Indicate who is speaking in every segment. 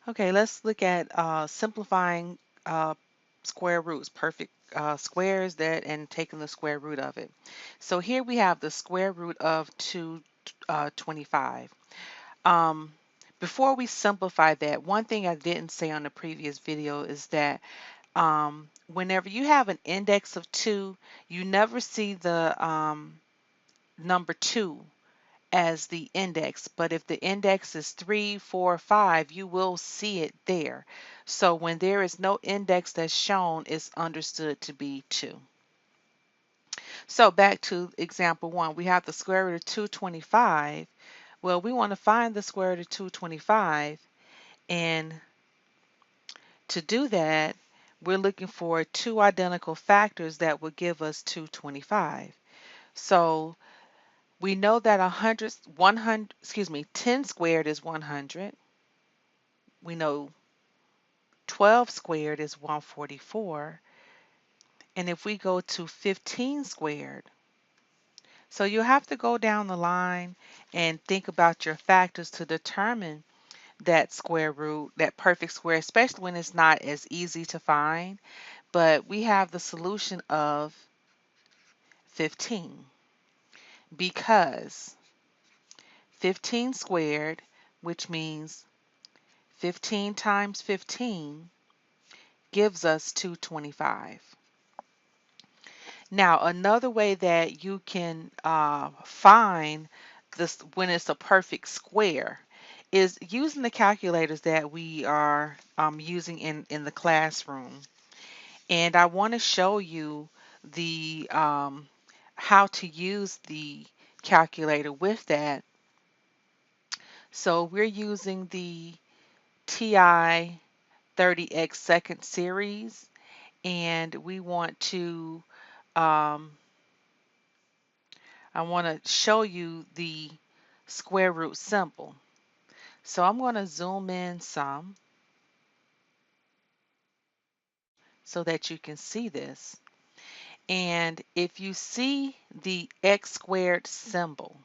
Speaker 1: Okay, let's look at simplifying uh, square roots, perfect squares that, and taking the square root of it. So here we have the square root of 225. Um, Before we simplify that, one thing I didn't say on the previous video is that whenever you have an index of 2, you never see the number 2 as the index, but if the index is 3, 4, 5, you will see it there. So when there is no index that's shown, it's understood to be 2. So back to example 1, we have the square root of 225. Well, we want to find the square root of 225, and to do that, we're looking for two identical factors that will give us 225. So we know that 10 squared is 100. We know 12 squared is 144. And if we go to 15 squared, so you have to go down the line and think about your factors to determine that square root, that perfect square, especially when it's not as easy to find. But we have the solution of 15 because 15 squared, which means 15 times 15, gives us 225. Now, another way that you can find this when it's a perfect square is using the calculators that we are using in the classroom. And I want to show you the how to use the calculator with that. So we're using the TI 30X second series, and we want to I want to show you the square root symbol. So I'm going to zoom in some so that you can see this. And if you see the x squared symbol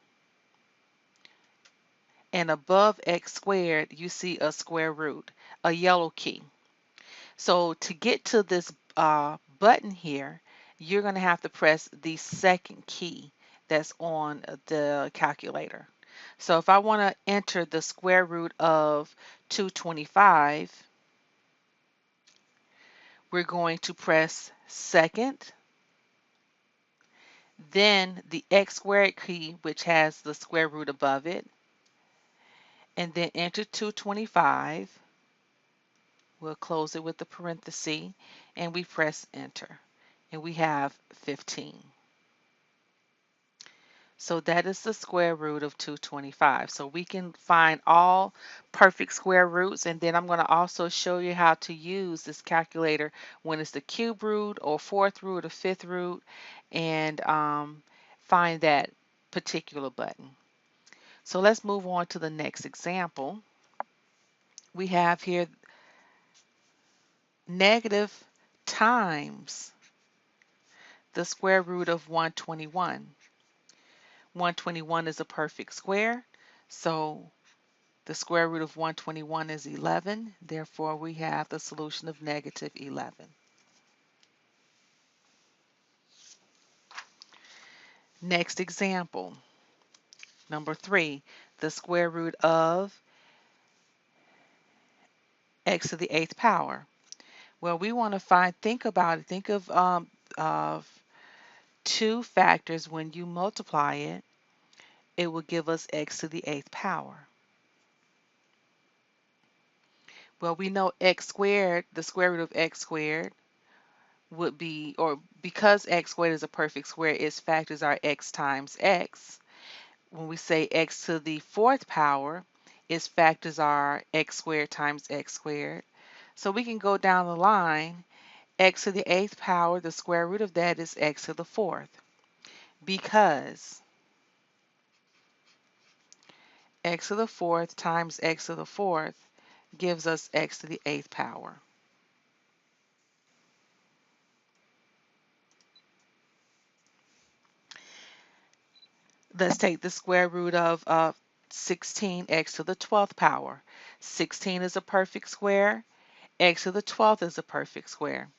Speaker 1: and above x squared, you see a square root, a yellow key. So to get to this button here, you're going to have to press the second key that's on the calculator. So if I want to enter the square root of 225, we're going to press second, then the x squared key, which has the square root above it, and then enter 225. We'll close it with the parenthesis, and we press enter, and we have 15. So that is the square root of 225. So we can find all perfect square roots, and then I'm going to also show you how to use this calculator when it's the cube root or fourth root or fifth root, and find that particular button. So let's move on to the next example. We have here negative times the square root of 121. 121 is a perfect square, so the square root of 121 is 11. Therefore, we have the solution of negative 11. Next example, number 3, the square root of x to the 8th power. Well, we want to think about it. Think of two factors. When you multiply it, it will give us x to the 8th power. Well, we know x squared, the square root of x squared would be, or because x squared is a perfect square, its factors are x times x. When we say x to the 4th power, its factors are x squared times x squared. So we can go down the line. X to the 8th power, the square root of that is x to the 4th, because x to the 4th times x to the 4th gives us x to the 8th power. Let's take the square root of 16x to the 12th power. 16 is a perfect square. X to the 12th is a perfect square.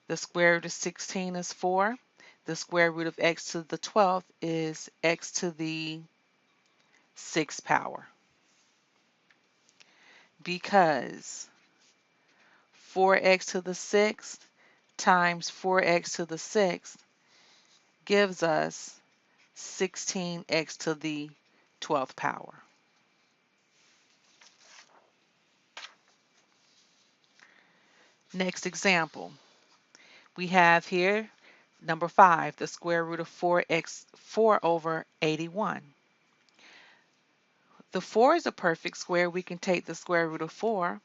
Speaker 1: The square root of 16 is 4. The square root of x to the 12th is x to the 6th power. Because 4x to the 6th times 4x to the 6th gives us 16x to the 12th power. Next example, we have here number 5, the square root of 4 over 81. The 4 is a perfect square. We can take the square root of 4,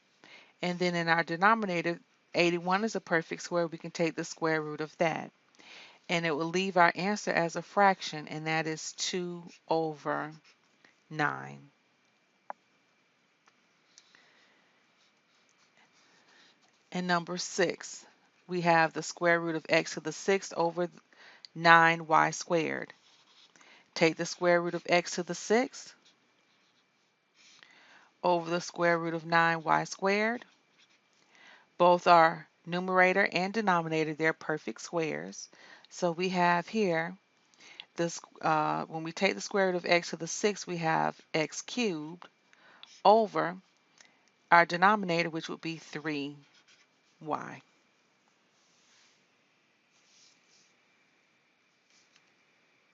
Speaker 1: and then in our denominator, 81 is a perfect square. We can take the square root of that, and it will leave our answer as a fraction, and that is 2 over 9. And number 6, we have the square root of x to the 6th over 9y squared. Take the square root of x to the 6th over the square root of 9y squared. Both are numerator and denominator. They're perfect squares. So we have here, this when we take the square root of x to the 6th, we have x cubed over our denominator, which would be 3y.